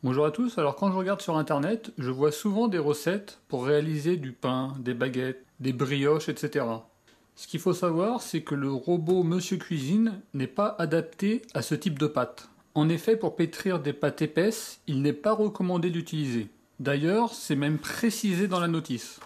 Bonjour à tous, alors quand je regarde sur internet, je vois souvent des recettes pour réaliser du pain, des baguettes, des brioches, etc. Ce qu'il faut savoir, c'est que le robot Monsieur Cuisine n'est pas adapté à ce type de pâte. En effet, pour pétrir des pâtes épaisses, il n'est pas recommandé d'utiliser. D'ailleurs, c'est même précisé dans la notice.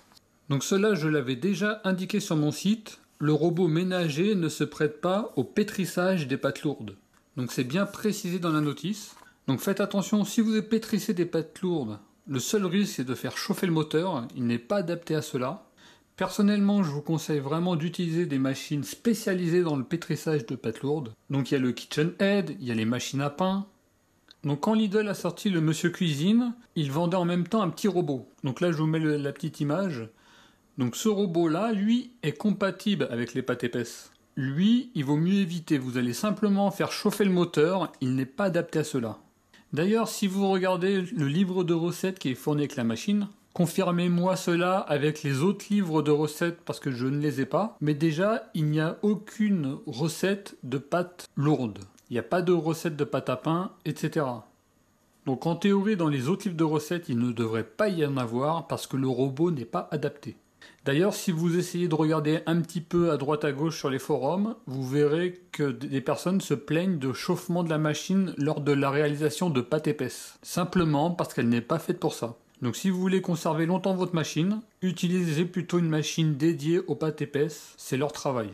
Donc cela, je l'avais déjà indiqué sur mon site, le robot ménager ne se prête pas au pétrissage des pâtes lourdes. Donc c'est bien précisé dans la notice. Donc faites attention, si vous pétrissez des pâtes lourdes, le seul risque c'est de faire chauffer le moteur, il n'est pas adapté à cela. Personnellement, je vous conseille vraiment d'utiliser des machines spécialisées dans le pétrissage de pâtes lourdes. Donc il y a le KitchenAid, il y a les machines à pain. Donc quand Lidl a sorti le Monsieur Cuisine, il vendait en même temps un petit robot. Donc là je vous mets la petite image. Donc ce robot-là, lui, est compatible avec les pâtes épaisses. Lui, il vaut mieux éviter, vous allez simplement faire chauffer le moteur, il n'est pas adapté à cela. D'ailleurs, si vous regardez le livre de recettes qui est fourni avec la machine, confirmez-moi cela avec les autres livres de recettes parce que je ne les ai pas, mais déjà, il n'y a aucune recette de pâtes lourdes. Il n'y a pas de recette de pâte à pain, etc. Donc en théorie, dans les autres livres de recettes, il ne devrait pas y en avoir parce que le robot n'est pas adapté. D'ailleurs, si vous essayez de regarder un petit peu à droite à gauche sur les forums, vous verrez que des personnes se plaignent de chauffement de la machine lors de la réalisation de pâtes épaisses. Simplement parce qu'elle n'est pas faite pour ça. Donc si vous voulez conserver longtemps votre machine, utilisez plutôt une machine dédiée aux pâtes épaisses, c'est leur travail.